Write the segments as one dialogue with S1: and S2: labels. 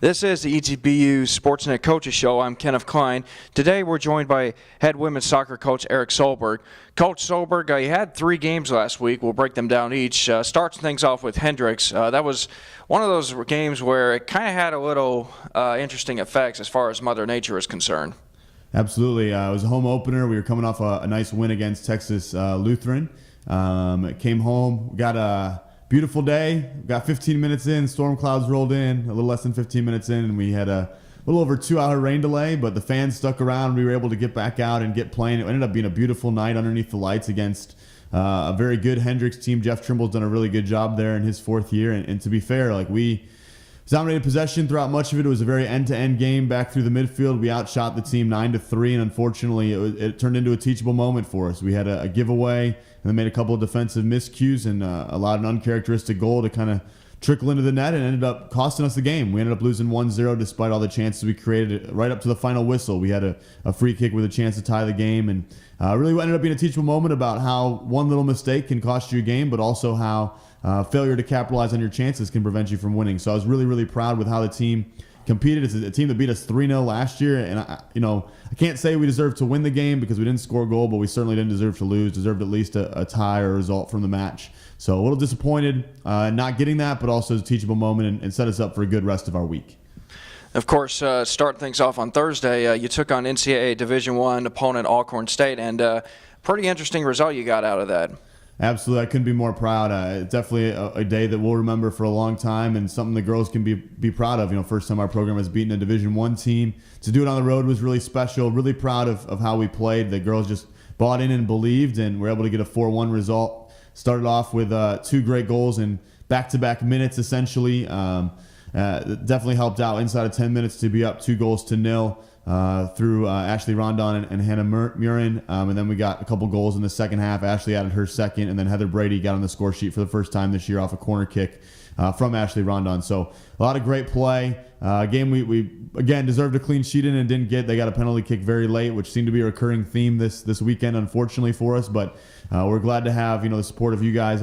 S1: This is the ETBU Sportsnet Coaches Show. I'm Kenneth Klein. Today we're joined by head women's soccer coach Erik Solberg. Coach Solberg, you had 3 games last week. We'll break them down each. Starts things off with Hendrix. That was one of those games where it kind of had a little interesting effects as far as Mother Nature is concerned.
S2: Absolutely. It was a home opener. We were coming off a nice win against Texas Lutheran. Came home, got a beautiful day. Got 15 minutes in, storm clouds rolled in, a little less than 15 minutes in, and we had a little over 2-hour rain delay, but the fans stuck around. We were able to get back out and get playing. It ended up being a beautiful night underneath the lights against a very good Hendrix team. Jeff Trimble's done a really good job there in his 4th year, and to be fair, we dominated possession throughout much of it. It was a very end-to-end game back through the midfield. We outshot the team 9-3, and unfortunately, it turned into a teachable moment for us. We had a giveaway, and then made a couple of defensive miscues and allowed an uncharacteristic goal to kind of trickle into the net and ended up costing us the game. We ended up losing 1-0 despite all the chances we created right up to the final whistle. We had a free kick with a chance to tie the game, and really ended up being a teachable moment about how one little mistake can cost you a game, but also how failure to capitalize on your chances can prevent you from winning. So I was really, really proud with how the team competed. It's a team that beat us 3-0 last year, and I can't say we deserved to win the game because we didn't score a goal, but we certainly didn't deserve to lose. Deserved at least a tie or a result from the match. So a little disappointed not getting that, but also a teachable moment and set us up for a good rest of our week.
S1: Of course, start things off on Thursday. You took on NCAA Division I opponent Alcorn State, and pretty interesting result you got out of that.
S2: Absolutely. I couldn't be more proud. It's definitely a day that we'll remember for a long time and something the girls can be proud of. First time our program has beaten a Division I team. To do it on the road was really special. Really proud of how we played. The girls just bought in and believed, and were able to get a 4-1 result. Started off with 2 great goals in back-to-back minutes, essentially. Definitely helped out inside of 10 minutes to be up 2-0 through Ashley Rondon and Hannah Murin. And then we got a couple goals in the second half. Ashley added her second, and then Heather Brady got on the score sheet for the first time this year off a corner kick from Ashley Rondon. So a lot of great play. Game we again deserved a clean sheet in and didn't get. They got a penalty kick very late, which seemed to be a recurring theme this weekend, unfortunately for us. But we're glad to have the support of you guys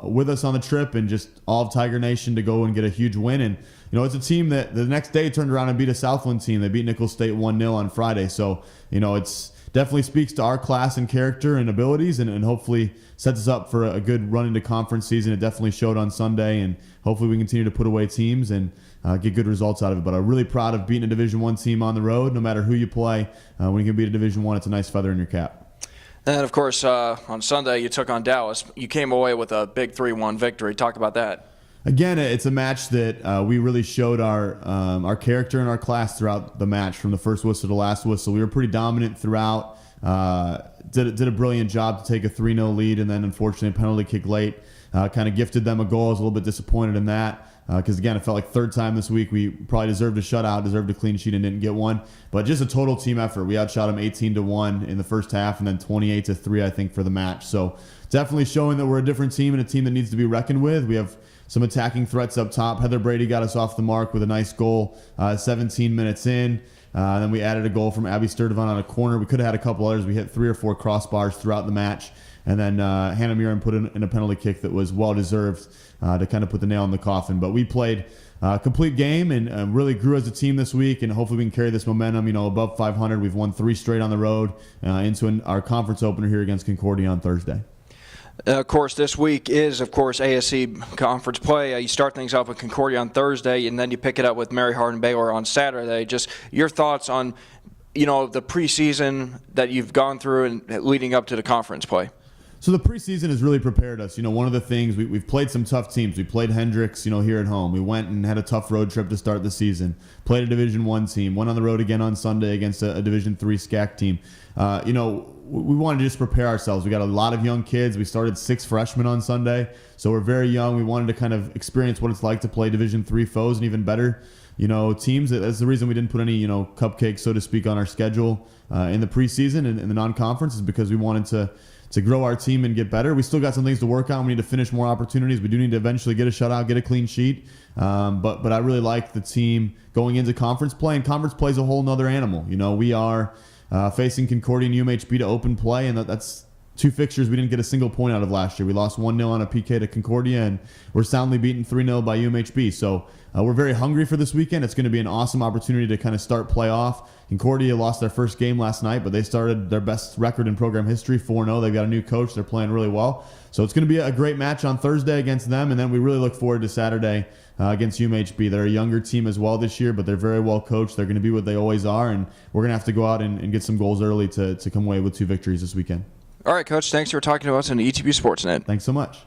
S2: with us on the trip, and just all of Tiger Nation to go and get a huge win. And it's a team that the next day turned around and beat a Southland team. They beat Nichols State 1-0 on Friday. So it's definitely speaks to our class and character and abilities, and hopefully sets us up for a good run into conference season. It definitely showed on Sunday, and hopefully we continue to put away teams and get good results out of it. But I'm really proud of beating a Division I team on the road. No matter who you play, when you can beat a Division I, it's a nice feather in your cap.
S1: And, of course, on Sunday you took on Dallas. You came away with a big 3-1 victory. Talk about that.
S2: Again, it's a match that we really showed our character and our class throughout the match, from the first whistle to the last whistle. We were pretty dominant throughout. Did a brilliant job to take a 3-0 lead, and then unfortunately a penalty kick late kind of gifted them a goal. I was a little bit disappointed in that because, again, it felt like third time this week we probably deserved a shutout, deserved a clean sheet, and didn't get one. But just a total team effort. We outshot them 18-1 in the first half, and then 28-3, I think, for the match. So definitely showing that we're a different team and a team that needs to be reckoned with. We have some attacking threats up top. Heather Brady got us off the mark with a nice goal 17 minutes in. Then we added a goal from Abby Sturdivant on a corner. We could have had a couple others. We hit 3 or 4 crossbars throughout the match. And then Hannah Murin put in a penalty kick that was well-deserved to kind of put the nail in the coffin. But we played a complete game and really grew as a team this week. And hopefully we can carry this momentum, above 500. We've won 3 straight on the road into our conference opener here against Concordia on Thursday.
S1: Of course, this week is, ASC conference play. You start things off with Concordia on Thursday, and then you pick it up with Mary Hardin Baylor on Saturday. Just your thoughts on, the preseason that you've gone through and leading up to the conference play.
S2: So the preseason has really prepared us. One of the things, we've played some tough teams. We played Hendrix, here at home. We went and had a tough road trip to start the season. Played a Division I team. Went on the road again on Sunday against a Division III SCAC team. We wanted to just prepare ourselves. We got a lot of young kids. We started 6 freshmen on Sunday, so we're very young. We wanted to kind of experience what it's like to play Division III foes and even better, teams. That's the reason we didn't put any, cupcakes, so to speak, on our schedule in the preseason and in the non-conference, is because we wanted to grow our team and get better. We still got some things to work on. We need to finish more opportunities. We do need to eventually get a shutout, get a clean sheet. But I really like the team going into conference play, and conference play is a whole nother animal. We are facing Concordia and UMHB to open play, and that's two fixtures we didn't get a single point out of last year. We lost 1-0 on a PK to Concordia, and we're soundly beaten 3-0 by UMHB. So we're very hungry for this weekend. It's going to be an awesome opportunity to kind of start playoff. Concordia lost their first game last night, but they started their best record in program history, 4-0. They've got a new coach. They're playing really well. So it's going to be a great match on Thursday against them, and then we really look forward to Saturday against UMHB. They're a younger team as well this year, but they're very well coached. They're going to be what they always are, and we're going to have to go out and get some goals early to come away with 2 victories this weekend.
S1: All right, Coach, thanks for talking to us on ETB Sportsnet.
S2: Thanks so much.